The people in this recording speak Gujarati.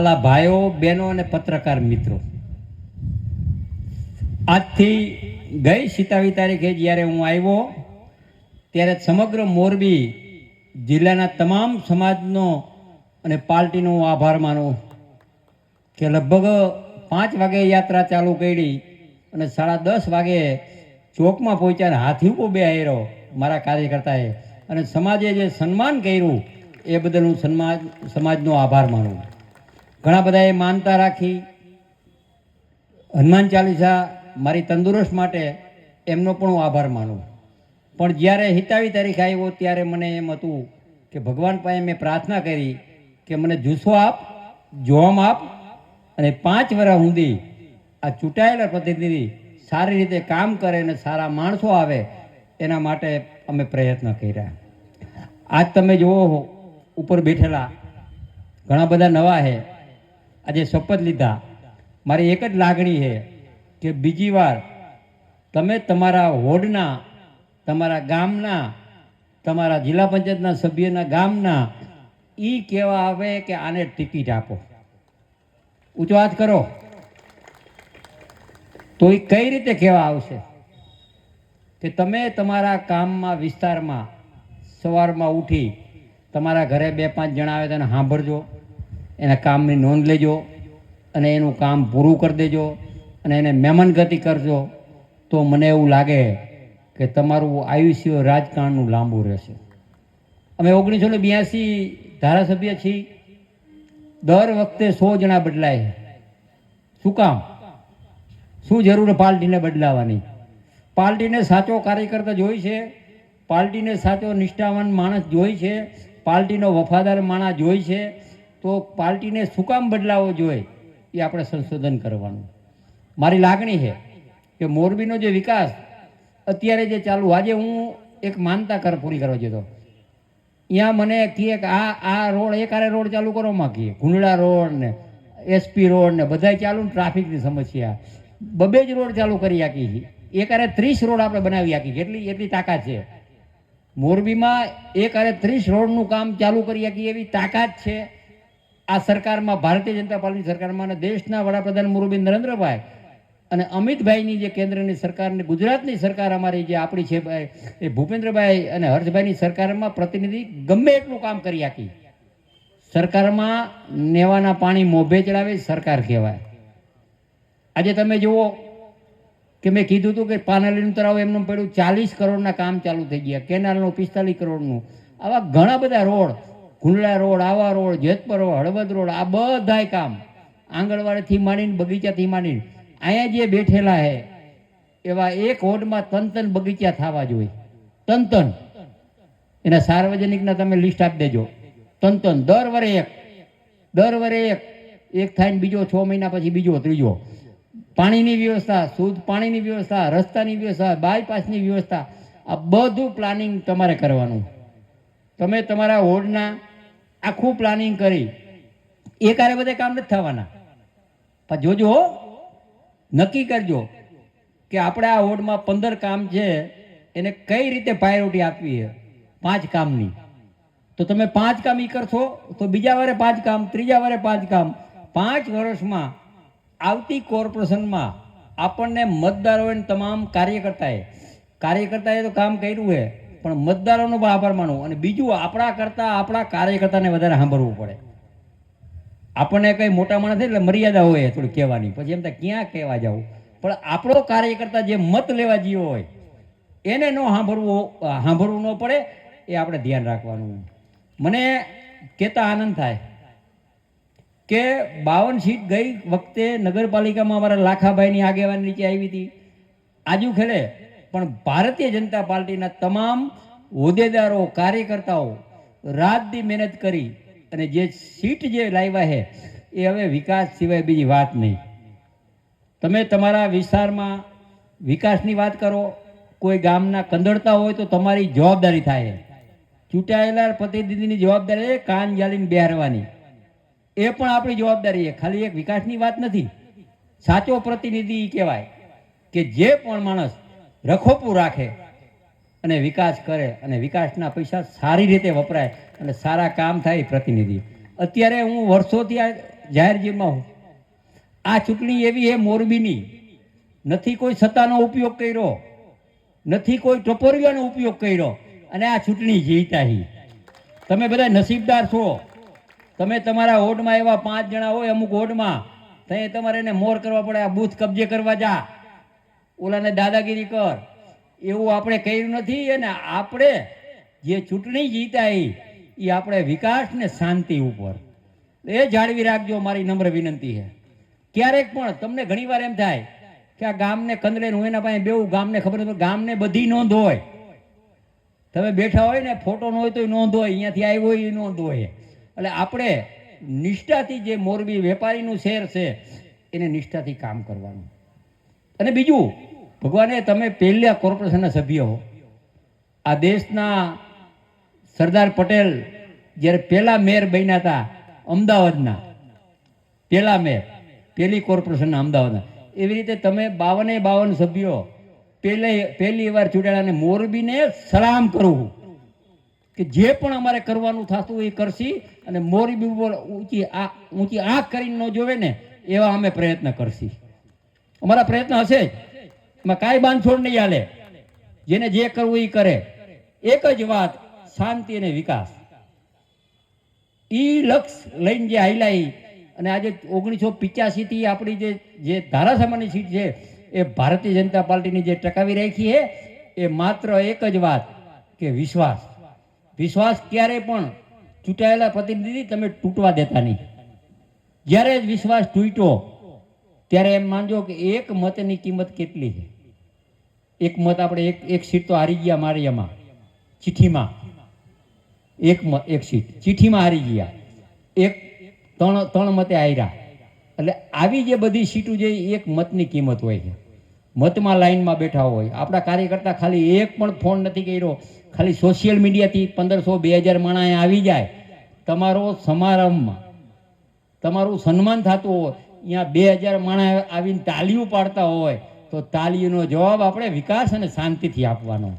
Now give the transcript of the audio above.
ભાઈઓ બહેનો અને પત્રકાર મિત્રો, આજથી ગઈ 27 તારીખે જ્યારે હું આવ્યો ત્યારે સમગ્ર મોરબી જિલ્લાના તમામ સમાજનો અને પાર્ટીનો આભાર માનું કે લગભગ 5 વાગે યાત્રા ચાલુ કરી અને 10:30 વાગે ચોકમાં પહોંચ્યા. હાથી ઉપર બે આવ્યો મારા કાર્યકર્તાએ અને સમાજે જે સન્માન કર્યું એ બદલ હું સમાજનો આભાર માનું. ઘણા બધાએ માનતા રાખી, હનુમાન ચાલીસા મારી તંદુરસ્ત માટે એમનો પણ હું આભાર માનું. પણ જ્યારે 27 તારીખ આવ્યો ત્યારે મને એમ હતું કે ભગવાન પાસે મેં પ્રાર્થના કરી કે મને જુસ્સો આપ, જોમ આપ અને 5 વર્ષ સુધી આ ચૂંટાયેલા પ્રતિનિધિ સારી રીતે કામ કરે અને સારા માણસો આવે એના માટે અમે પ્રયત્ન કર્યા. આજ તમે જુઓ ઉપર બેઠેલા ઘણા બધા નવા છે. આજે શપથ લીધા. મારી એક જ લાગણી છે કે બીજી વાર તમે તમારા વોર્ડના, તમારા ગામના, તમારા જિલ્લા પંચાયતના સભ્યના ગામના એ કહેવા આવે કે આને ટિકિટ આપો. ઊંચો હાથ કરો તો એ કઈ રીતે કહેવા આવશે કે તમે તમારા કામમાં, વિસ્તારમાં સવારમાં ઉઠી તમારા ઘરે 2-5 જણા આવે તેને સાંભળજો, એના કામની નોંધ લેજો અને એનું કામ પૂરું કરી દેજો અને એને મહેમાનગતિ કરજો. તો મને એવું લાગે કે તમારું આયુષ્ય રાજકારણનું લાંબુ રહેશે. અમે 1982 ધારાસભ્ય છીએ. દર વખતે 100 જણા બદલાય. શું કામ? શું જરૂર પાર્ટીને બદલાવાની? પાર્ટીને સાચો કાર્યકર્તા જોઈ છે, પાર્ટીને સાચો નિષ્ઠાવાન માણસ જોઈ છે, પાર્ટીનો વફાદાર માણસ જોઈ છે. તો પાર્ટીને શું કામ બદલાવો જોઈએ એ આપણે સંશોધન કરવાનું. મારી લાગણી છે કે મોરબીનો જે વિકાસ અત્યારે જે ચાલુ, આજે હું એક માનતા પૂરી કરવા જતો, અહીંયા મને કહે કે આ રોડ એકારે રોડ ચાલુ કરો માં કહીએ, ગુંડળા રોડ ને SP રોડ ને બધા ચાલુ, ટ્રાફિકની સમસ્યા, 2 જ રોડ ચાલુ કરી આપી. એકારે 30 રોડ આપણે બનાવી આપી. એટલી તાકાત છે મોરબીમાં. એકારે 30 રોડનું કામ ચાલુ કરી આપી એવી તાકાત છે આ સરકારમાં, ભારતીય જનતા પાર્ટીની સરકારમાં. અને દેશના વડાપ્રધાન મોરબી નરેન્દ્રભાઈ અને અમિતભાઈની જે કેન્દ્રની સરકારની, ગુજરાતની સરકાર અમારી જે આપણી છે એ ભૂપેન્દ્રભાઈ અને હર્ષભાઈની સરકારમાં પ્રતિનિધિ ગમે એટલું કામ કરી આપી. સરકારમાં નેવાના પાણી મોભે ચડાવે સરકાર કહેવાય. આજે તમે જુઓ કે મેં કીધું હતું કે પાનાલીનું તળાવ એમનું પડ્યું, 40 કરોડના કામ ચાલુ થઈ ગયા. કેનાલનું 45 કરોડનું. આવા ઘણા બધા રોડ, ગુંડળા રોડ, આવા road, Jetpar road, Halvad road, આ બધાય કામ આંગણવાડીથી માંડીને બગીચાથી માંડીને અહીંયા જે બેઠેલા છે એવા એક વોર્ડમાં 3 બગીચા થવા જોઈએ. 3 એના સાર્વજનિકના તમે લિસ્ટ આપી દેજો. 3 દર વરે એક થાય ને બીજો 6 મહિના પછી બીજો, ત્રીજો. પાણીની વ્યવસ્થા, શુદ્ધ પાણીની વ્યવસ્થા, રસ્તાની વ્યવસ્થા, બાયપાસની વ્યવસ્થા, આ બધું પ્લાનિંગ તમારે કરવાનું. તમે તમારા વોર્ડના આખું પ્લાનિંગ કરી એકારે બધે કામ નથી થવાના. પણ જોજો, નક્કી કરજો કે આપણે આ વોર્ડમાં 15 કામ છે એને કઈ રીતે પ્રાયોરિટી આપવી છે 5 કામની. તો તમે 5 કામ ઈ કરશો તો બીજા વારે 5 કામ, ત્રીજા વારે 5 કામ. 5 વર્ષમાં આવતી કોર્પોરેશનમાં આપણને મતદારોને, તમામ કાર્યકર્તાએ તો કામ કર્યું છે, પણ મતદારોનો પણ આભાર માનવો. અને બીજું, આપણા કાર્યકર્તાને વધારે સાંભળવું પડે. આપણને કંઈ મોટા માણસ એટલે મર્યાદા હોય થોડી કહેવાની, પછી એમ થાય ક્યાં કહેવા જવું. પણ આપણો કાર્યકર્તા જે મત લેવા ગયો હોય એને સાંભળવું ન પડે, એ આપણે ધ્યાન રાખવાનું. મને કહેતા આનંદ થાય કે 52 સીટ ગઈ વખતે નગરપાલિકામાં અમારા લાખાભાઈની આગેવાની નીચે આવી હતી. આજુ ખેલે પણ ભારતીય જનતા પાર્ટીના તમામ હોદ્દેદારો, કાર્યકર્તાઓ રાતથી મહેનત કરી અને જે સીટ જે લાવ્યા છે એ હવે વિકાસ સિવાય બીજી વાત નહીં. તમે તમારા વિસ્તારમાં વિકાસની વાત કરો, કોઈ ગામના કંદડતા હોય તો તમારી જવાબદારી થાય. ચૂંટાયેલા પ્રતિનિધિની જવાબદારી કાન જાલીને બેહારવાની, એ પણ આપણી જવાબદારી છે. ખાલી એક વિકાસની વાત નથી. સાચો પ્રતિનિધિ કહેવાય કે જે પણ માણસ રખોપું રાખે અને વિકાસ કરે અને વિકાસના પૈસા સારી રીતે વપરાય અને સારા કામ થાય પ્રતિનિધિ. અત્યારે હું વર્ષોથી જાહેરજીમાં આ ચૂંટણી એવી છે મોરબીની, નથી કોઈ સત્તાનો ઉપયોગ કર્યો, નથી કોઈ ટપોરિયાનો ઉપયોગ કર્યો, અને આ ચૂંટણી જીતાઈ. તમે બધા નસીબદાર છો. તમે તમારા વોર્ડમાં એવા 5 જણા હોય અમુક વોર્ડમાં, ત્યાં તમારે એને મોર કરવા પડે, આ બૂથ કબજે કરવા જા, ઓલાને દાદાગીરી કર, એવું આપણે કર્યું નથી. અને આપણે જે ચૂંટણી જીતાઈ એ આપણે વિકાસ ને શાંતિ ઉપર એ જાળવી રાખજો, મારી નમ્ર વિનંતી છે. ક્યારેક પણ તમને ઘણીવાર એમ થાય કે આ ગામને કંદલે હું એના પાસે બેવું, ગામને ખબર નથી, ગામને બધી નોંધ હોય. તમે બેઠા હોય ને ફોટો ન હોય તો નોંધ હોય, અહીંયાથી આવ્યો હોય એ નોંધ હોય. એટલે આપણે નિષ્ઠાથી, જે મોરબી વેપારીનું શહેર છે એને નિષ્ઠાથી કામ કરવાનું. અને બીજું, ભગવાને તમે પહેલા કોર્પોરેશનના સભ્ય હો. આ દેશના સરદાર પટેલ જ્યારે પહેલા મેયર બન્યા હતા અમદાવાદના, પહેલા મેયર, પહેલી કોર્પોરેશનના અમદાવાદના, એવી રીતે તમે 52 સભ્યો પહેલી વાર ચૂંટાયા. અને મોરબીને સલામ કરું કે જે પણ અમારે કરવાનું થતું એ કરશી, અને મોરબી ઉપર ઊંચી આંખ કરીને ન જોવે ને એવા અમે પ્રયત્ન કરશી. અમારા પ્રયત્ન હશે જ, એમાં કાંઈ બાંધછોડ નહીં હાલે. જેને જે કરવું એ કરે. એક જ વાત, શાંતિ અને વિકાસ. ઈ લક્ષ્ય લઈને જે હાઈલાઈ, અને આજે 1985 થી આપણી જે ધારાસભાની સીટ છે એ ભારતીય જનતા પાર્ટીની જે ટકાવી રાખી છે, એ માત્ર એક જ વાત કે વિશ્વાસ. વિશ્વાસ ક્યારે પણ ચૂંટાયેલા પ્રતિનિધિ તમે તૂટવા દેતા નહીં. જ્યારે જ વિશ્વાસ તૂટ્યો ત્યારે એમ માનજો કે એક મતની કિંમત કેટલી છે. એક મત આપણે એક સીટ તો હારી ગયા મારિયામાં, ચિઠ્ઠીમાં એક સીટ ચિઠ્ઠીમાં હારી ગયા, ત્રણ મતે હાર્યા. એટલે આવી જે બધી સીટો જે એક મતની કિંમત હોય છે. મતમાં લાઈનમાં બેઠા હોય આપણા કાર્યકર્તા, ખાલી એક પણ ફોન નથી કર્યો, ખાલી સોશિયલ મીડિયાથી 1500-2000 માણસ આવી જાય, તમારો સમારંભમાં તમારું સન્માન થતું હોય, અહીંયા 2000 માણસ આવીને તાળીઓ પાડતા હોય, તો તાળીઓનો જવાબ આપણે વિકાસ અને શાંતિથી આપવાનો.